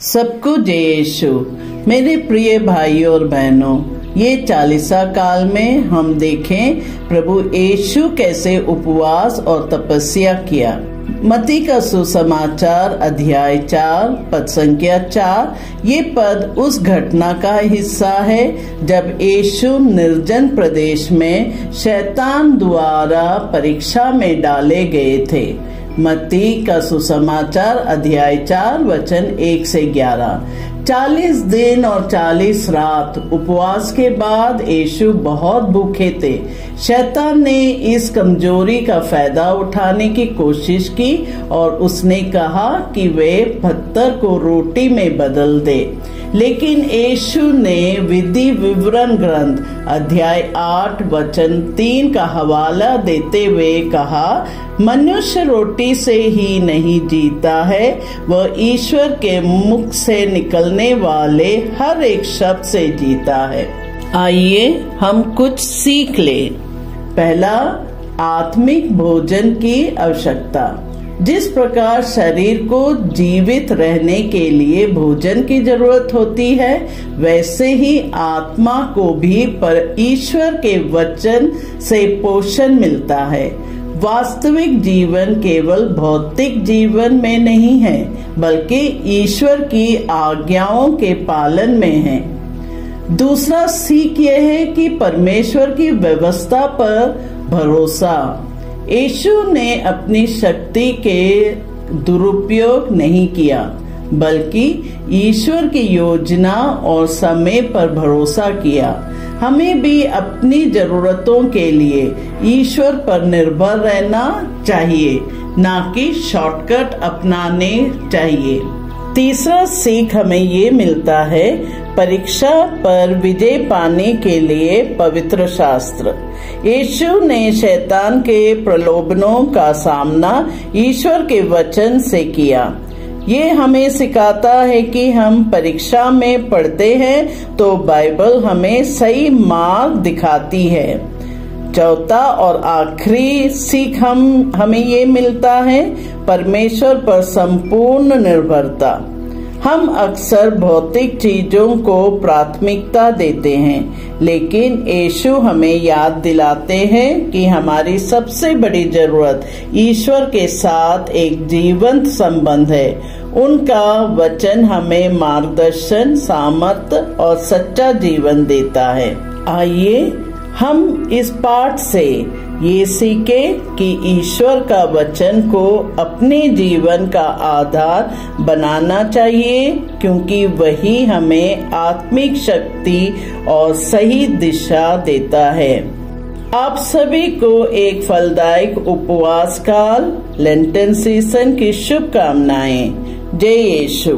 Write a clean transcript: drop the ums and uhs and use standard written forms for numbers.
सबको जय यीशु। मेरे प्रिय भाइयों और बहनों, ये चालीसा काल में हम देखें प्रभु यीशु कैसे उपवास और तपस्या किया। मत्ती का सुसमाचार अध्याय 4 पद संख्या 4। ये पद उस घटना का हिस्सा है जब यीशु निर्जन प्रदेश में शैतान द्वारा परीक्षा में डाले गए थे। मत्ती का सुसमाचार अध्याय 4 वचन 1 से 11। 40 दिन और 40 रात उपवास के बाद यीशु बहुत भूखे थे। शैतान ने इस कमजोरी का फायदा उठाने की कोशिश की और उसने कहा कि वे पत्थर को रोटी में बदल दे, लेकिन यीशु ने विधि विवरण ग्रंथ अध्याय 8 वचन 3 का हवाला देते हुए कहा, मनुष्य रोटी से ही नहीं जीता है, वह ईश्वर के मुख से निकलने वाले हर एक शब्द से जीता है। आइए हम कुछ सीख लें। पहला, आत्मिक भोजन की आवश्यकता। जिस प्रकार शरीर को जीवित रहने के लिए भोजन की जरूरत होती है, वैसे ही आत्मा को भी पर ईश्वर के वचन से पोषण मिलता है। वास्तविक जीवन केवल भौतिक जीवन में नहीं है, बल्कि ईश्वर की आज्ञाओं के पालन में है। दूसरा सीख यह है कि परमेश्वर की व्यवस्था पर भरोसा। यीशु ने अपनी शक्ति के दुरुपयोग नहीं किया, बल्कि ईश्वर की योजना और समय पर भरोसा किया। हमें भी अपनी जरूरतों के लिए ईश्वर पर निर्भर रहना चाहिए, ना कि शॉर्टकट अपनाने चाहिए। तीसरा सीख हमें ये मिलता है, परीक्षा पर विजय पाने के लिए पवित्र शास्त्र। यीशु ने शैतान के प्रलोभनों का सामना ईश्वर के वचन से किया। ये हमें सिखाता है कि हम परीक्षा में पढ़ते हैं तो बाइबल हमें सही मार्ग दिखाती है। चौथा और आखिरी सीख हमें ये मिलता है, परमेश्वर पर संपूर्ण निर्भरता। हम अक्सर भौतिक चीजों को प्राथमिकता देते हैं, लेकिन यीशु हमें याद दिलाते हैं कि हमारी सबसे बड़ी जरूरत ईश्वर के साथ एक जीवंत संबंध है। उनका वचन हमें मार्गदर्शन, सामर्थ्य और सच्चा जीवन देता है। आइए हम इस पाठ से ये सीखें कि ईश्वर का वचन को अपने जीवन का आधार बनाना चाहिए, क्योंकि वही हमें आत्मिक शक्ति और सही दिशा देता है। आप सभी को एक फलदायक उपवास काल लेंटन सीजन की शुभकामनाएं। जय यीशु।